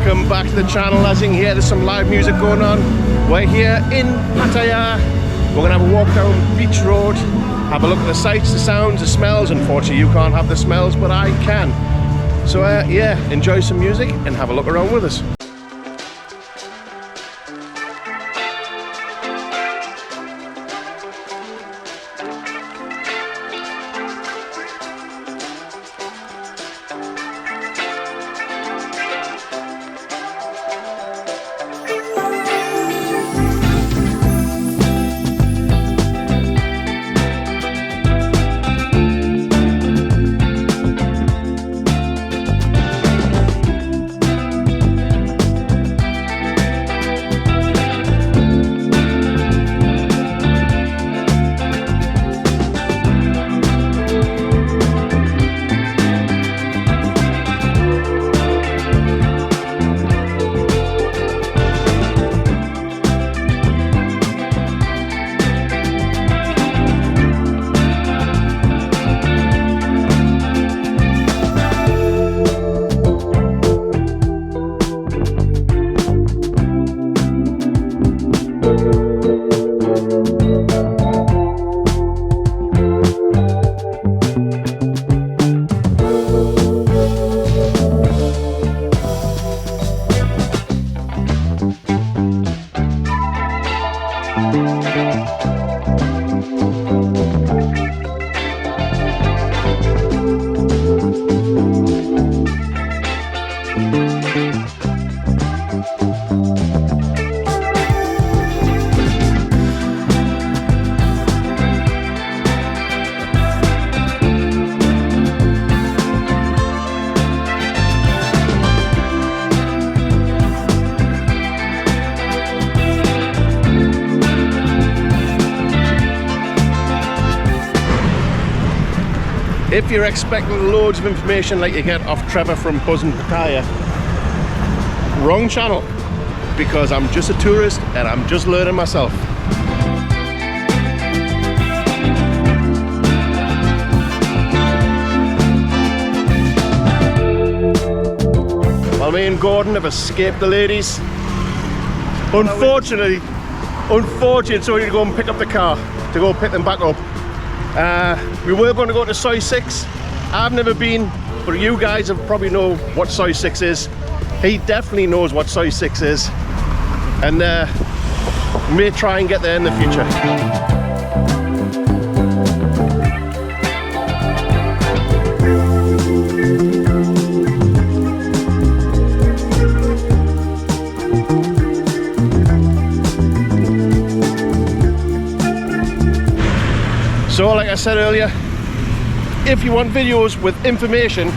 Welcome back to the channel. As you can hear, there's some live music going on. We're here in Pattaya. We're gonna have a walk down Beach Road, have a look at the sights, the sounds, the smells. Unfortunately, you can't have the smells, but I can. So yeah, enjoy some music and have a look around with us. If you're expecting loads of information like you get off Trevor from Buzzin' Pattaya, wrong channel, because I'm just a tourist and I'm just learning myself. Well, me and Gordon have escaped the ladies. Unfortunately, so we need to go and pick up the car to go pick them back up. We were going to go to Soy 6. I've never been, but you guys have probably know what Soy 6 is. He definitely knows what Soy 6 is, and may try and get there in the future. So like I said earlier, if you want videos with information,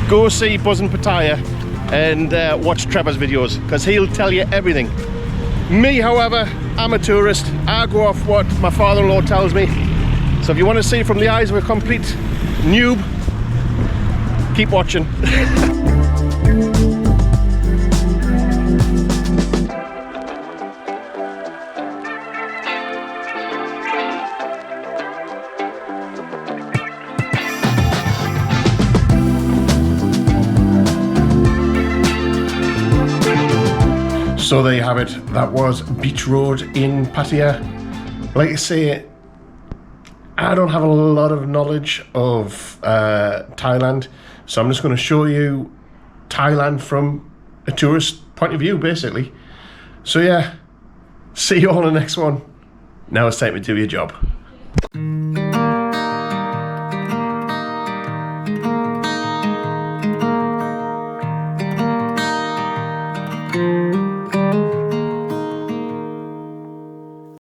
go see Buzzin' Pattaya and watch Trevor's videos, because he'll tell you everything. Me, however, I'm a tourist. I go off what my father-in-law tells me. So if you want to see from the eyes of a complete noob, keep watching. So there you have it. That was Beach Road in Pattaya. Like I say, I don't have a lot of knowledge of Thailand, so I'm just going to show you Thailand from a tourist point of view, basically. So yeah, see you on the next one. Now it's time to do your job.